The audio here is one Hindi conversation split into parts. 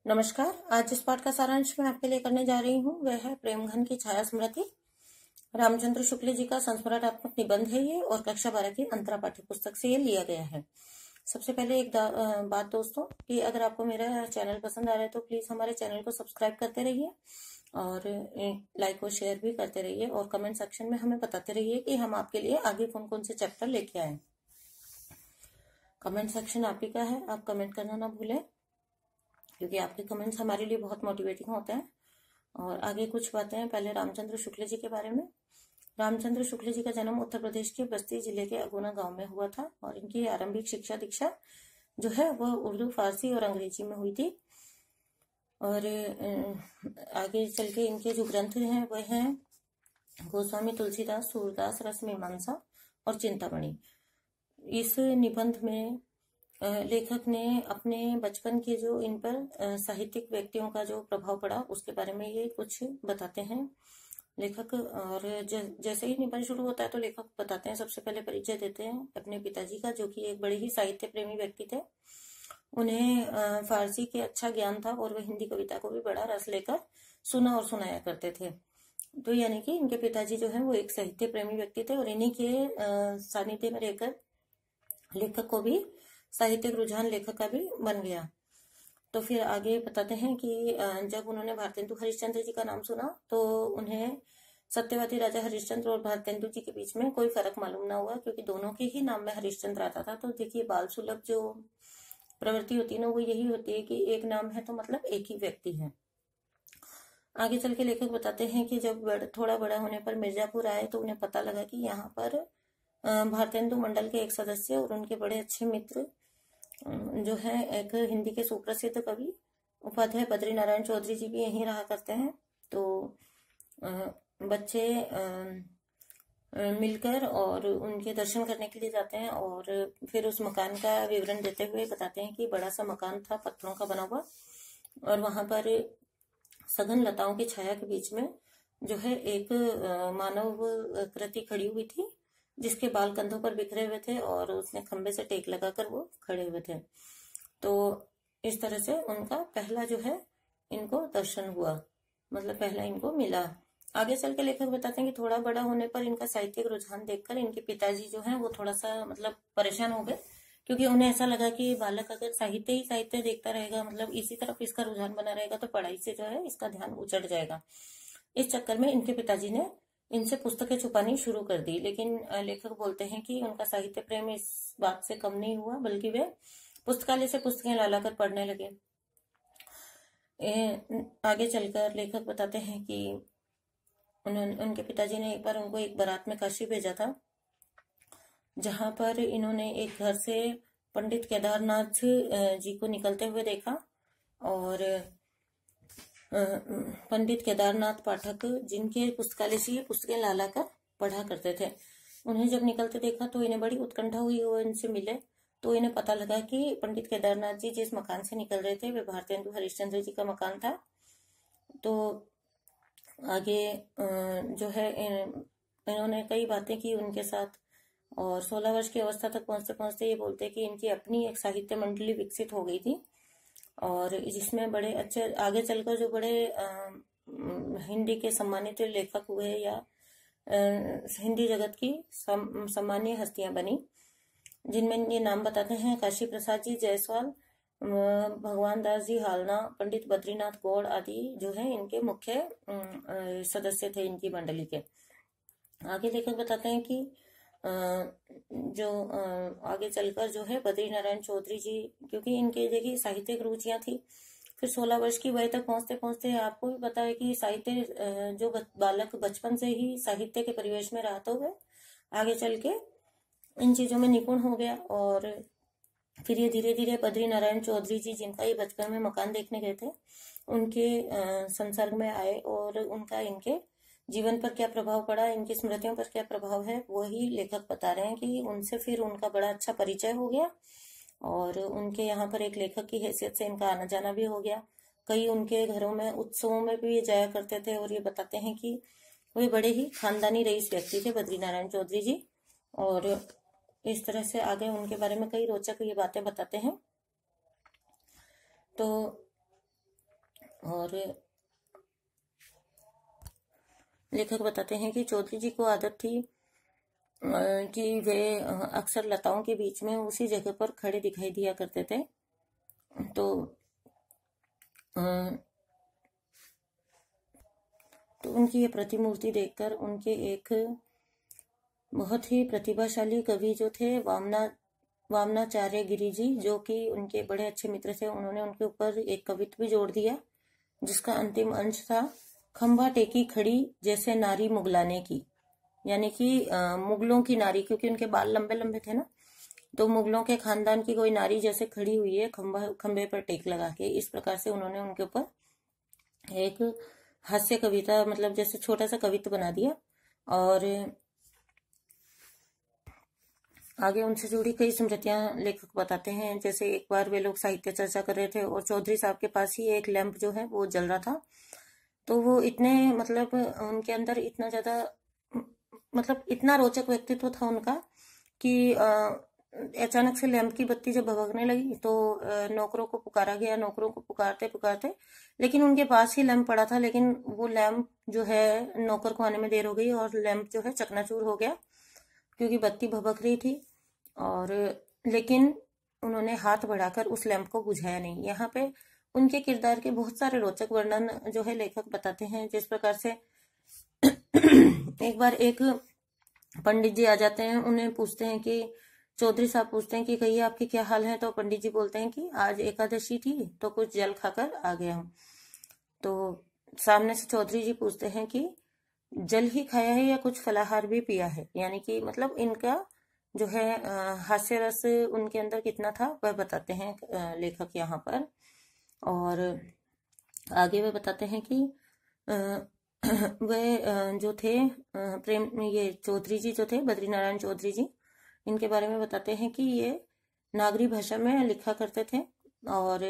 नमस्कार। आज जिस पाठ का सारांश मैं आपके लिए करने जा रही हूँ वह है प्रेमघन की छाया स्मृति। रामचंद्र शुक्ल जी का संस्मरणात्मक निबंध है ये और कक्षा 12 की अंतरा पाठ्य पुस्तक से ये लिया गया है। सबसे पहले एक बात दोस्तों कि अगर आपको मेरा चैनल पसंद आ रहा है तो प्लीज हमारे चैनल को सब्सक्राइब करते रहिए और लाइक और शेयर भी करते रहिए और कमेंट सेक्शन में हमें बताते रहिए कि हम आपके लिए आगे कौन कौन से चैप्टर लेके आए। कमेंट सेक्शन आप ही का है, आप कमेंट करना ना भूलें क्योंकि आपके कमेंट्स हमारे लिए बहुत मोटिवेटिंग होते हैं। और आगे कुछ बातें हैं। पहले रामचंद्र शुक्ल जी के बारे में। रामचंद्र शुक्ल जी का जन्म उत्तर प्रदेश के बस्ती जिले के अगुना गांव में हुआ था और इनकी आरंभिक शिक्षा दीक्षा जो है वह उर्दू, फारसी और अंग्रेजी में हुई थी। और आगे चल के इनके जो ग्रंथ हैं वह हैं गोस्वामी तुलसीदास, सूरदास, रसमीमांसा और चिंतामणि। इस निबंध में लेखक ने अपने बचपन के जो इन पर साहित्यिक व्यक्तियों का जो प्रभाव पड़ा उसके बारे में ये कुछ बताते हैं लेखक। और जैसे ही निबंध शुरू होता है तो लेखक बताते हैं, सबसे पहले परिचय देते हैं अपने पिताजी का जो कि एक बड़े ही साहित्य प्रेमी व्यक्ति थे। उन्हें फारसी के अच्छा ज्ञान था और वह हिंदी कविता को भी बड़ा रस लेकर सुना और सुनाया करते थे। तो यानी कि इनके पिताजी जो है वो एक साहित्य प्रेमी व्यक्ति थे और इन्हीं के सानिध्य में रहकर लेखक को भी साहित्यिक रुझान लेखक का भी बन गया। तो फिर आगे बताते हैं कि जब उन्होंने भारतेंदु हरिश्चंद्र जी का नाम सुना तो उन्हें सत्यवती राजा हरिश्चंद्र और भारतेंदु जी के बीच में कोई फर्क मालूम ना हुआ क्योंकि दोनों के ही नाम में हरिश्चंद्र आता था। तो देखिए बाल सुलभ जो प्रवृत्ति होती है ना वो यही होती है कि एक नाम है तो मतलब एक ही व्यक्ति है। आगे चल के लेखक बताते हैं कि जब थोड़ा बड़ा होने पर मिर्जापुर आए तो उन्हें पता लगा कि यहाँ पर भारतेंदु मंडल के एक सदस्य और उनके बड़े अच्छे मित्र जो है एक हिंदी के सुप्रसिद्ध कवि उपाध्याय बद्री नारायण चौधरी जी भी यहीं रहा करते हैं। तो बच्चे मिलकर और उनके दर्शन करने के लिए जाते हैं और फिर उस मकान का विवरण देते हुए बताते हैं कि बड़ा सा मकान था पत्थरों का बना हुआ और वहां पर सघन लताओं की छाया के बीच में जो है एक मानव कृति खड़ी हुई थी जिसके बाल कंधों पर बिखरे हुए थे और उसने खंबे से टेक लगाकर वो खड़े हुए थे। तो इस तरह से उनका पहला जो है इनको दर्शन हुआ, मतलब पहला इनको मिला। आगे चल के लेखक बताते हैं कि थोड़ा बड़ा होने पर इनका साहित्यिक रुझान देखकर इनके पिताजी जो है वो थोड़ा सा मतलब परेशान हो गए क्योंकि उन्हें ऐसा लगा कि बालक अगर साहित्य ही साहित्य देखता रहेगा, मतलब इसी तरफ इसका रुझान बना रहेगा तो पढ़ाई से जो है इसका ध्यान उचट जाएगा। इस चक्कर में इनके पिताजी ने इनसे पुस्तकें छुपानी शुरू कर दी। लेकिन लेखक बोलते हैं कि उनका साहित्य प्रेम इस बात से कम नहीं हुआ बल्कि वे पुस्तकालय से पुस्तकें ला कर पढ़ने लगे। आगे चलकर लेखक बताते हैं कि उनके पिताजी ने एक बार उनको एक बारात में काशी भेजा था जहां पर इन्होंने एक घर से पंडित केदारनाथ जी को निकलते हुए देखा और पंडित केदारनाथ पाठक जिनके पुस्तकालय से ये पुस्तकें ला कर पढ़ा करते थे, उन्हें जब निकलते देखा तो इन्हें बड़ी उत्कंठा हुई। वो इनसे मिले तो इन्हें पता लगा कि पंडित केदारनाथ जी जिस मकान से निकल रहे थे वे भारतेंदु हरिश्चंद्र जी का मकान था। तो आगे जो है इन्होंने कई बातें की उनके साथ और 16 वर्ष की अवस्था तक पहुंचते पहुंचते ये बोलते कि इनकी अपनी एक साहित्य मंडली विकसित हो गई थी और जिसमें बड़े अच्छे आगे चलकर जो बड़े हिंदी के सम्मानित लेखक हुए या हिंदी जगत की सम्मानीय हस्तियां बनी, जिनमें ये नाम बताते हैं काशी प्रसाद जी जायसवाल, भगवान दास जी हालना, पंडित बद्रीनाथ गौड़ आदि जो है इनके मुख्य सदस्य थे इनकी मंडली के। आगे लेखक बताते हैं कि जो आगे चलकर जो है बद्री नारायण चौधरी जी, क्योंकि इनके देखिए साहित्यिक रुचियां थी, फिर 16 वर्ष की वय तक पहुंचते पहुंचते आपको भी पता है कि साहित्य जो बालक बचपन से ही साहित्य के परिवेश में रहा तो वह आगे चल के इन चीजों में निपुण हो गया। और फिर ये धीरे धीरे बद्री नारायण चौधरी जी जिनका ये बचपन में मकान देखने गए थे उनके संसर्ग में आए और उनका इनके जीवन पर क्या प्रभाव पड़ा, इनकी स्मृतियों पर क्या प्रभाव है वही लेखक बता रहे हैं कि उनसे फिर उनका बड़ा अच्छा परिचय हो गया और उनके यहाँ पर एक लेखक की हैसियत से इनका आना जाना भी हो गया। कई उनके घरों में उत्सवों में भी ये जाया करते थे और ये बताते हैं कि वे बड़े ही खानदानी रईस व्यक्ति थे बद्री नारायण चौधरी जी। और इस तरह से आगे उनके बारे में कई रोचक ये बातें बताते हैं। तो और लेखक बताते हैं कि चौधरी जी को आदत थी कि वे अक्सर लताओं के बीच में उसी जगह पर खड़े दिखाई दिया करते थे। तो उनकी ये प्रतिमूर्ति देखकर उनके एक बहुत ही प्रतिभाशाली कवि जो थे वामनाचार्य गिरि जी, जो कि उनके बड़े अच्छे मित्र थे, उन्होंने उनके ऊपर एक कवित्व भी जोड़ दिया जिसका अंतिम अंश था, खंभा टेकी खड़ी जैसे नारी मुगलाने की, यानी कि मुगलों की नारी, क्योंकि उनके बाल लंबे लंबे थे ना, तो मुगलों के खानदान की कोई नारी जैसे खड़ी हुई है खंभे पर टेक लगा के, इस प्रकार से उन्होंने उनके ऊपर एक हास्य कविता, मतलब जैसे छोटा सा कवित्व बना दिया। और आगे उनसे जुड़ी कई स्मृतियां लेखक बताते हैं। जैसे एक बार वे लोग साहित्य चर्चा कर रहे थे और चौधरी साहब के पास ही एक लैंप जो है वो जल रहा था। तो वो इतने, मतलब उनके अंदर इतना ज्यादा, मतलब इतना रोचक व्यक्तित्व था उनका कि अचानक से लैंप की बत्ती जब भभकने लगी तो नौकरों को पुकारा गया। नौकरों को पुकारते पुकारते, लेकिन उनके पास ही लैंप पड़ा था, लेकिन वो लैंप जो है नौकर को आने में देर हो गई और लैंप जो है चकनाचूर हो गया क्योंकि बत्ती भभक रही थी। और लेकिन उन्होंने हाथ बढ़ाकर उस लैंप को बुझाया नहीं। यहाँ पे उनके किरदार के बहुत सारे रोचक वर्णन जो है लेखक बताते हैं। जिस प्रकार से एक बार एक पंडित जी आ जाते हैं, उन्हें पूछते हैं कि चौधरी साहब पूछते हैं कि कहिए आपके क्या हाल है। तो पंडित जी बोलते हैं कि आज एकादशी थी तो कुछ जल खाकर आ गया हूँ। तो सामने से चौधरी जी पूछते हैं कि जल ही खाया है या कुछ फलाहार भी पिया है, यानी कि मतलब इनका जो है हास्य रस उनके अंदर कितना था वह बताते हैं लेखक यहाँ पर। और आगे वे बताते हैं कि वे जो थे प्रेम, ये चौधरी जी जो थे, बद्रीनारायण चौधरी जी, इनके बारे में बताते हैं कि ये नागरी भाषा में लिखा करते थे। और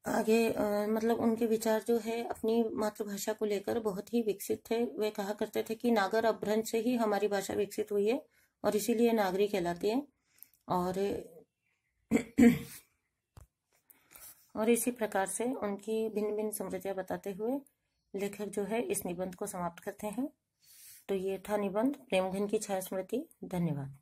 आगे मतलब उनके विचार जो है अपनी मातृभाषा को लेकर बहुत ही विकसित थे। वे कहा करते थे कि नागर अपभ्रंश से ही हमारी भाषा विकसित हुई है और इसीलिए नागरी कहलाती है। और इसी प्रकार से उनकी भिन्न भिन्न स्मृतियां बताते हुए लेखक जो है इस निबंध को समाप्त करते हैं। तो ये था निबंध प्रेमघन की छाया स्मृति। धन्यवाद।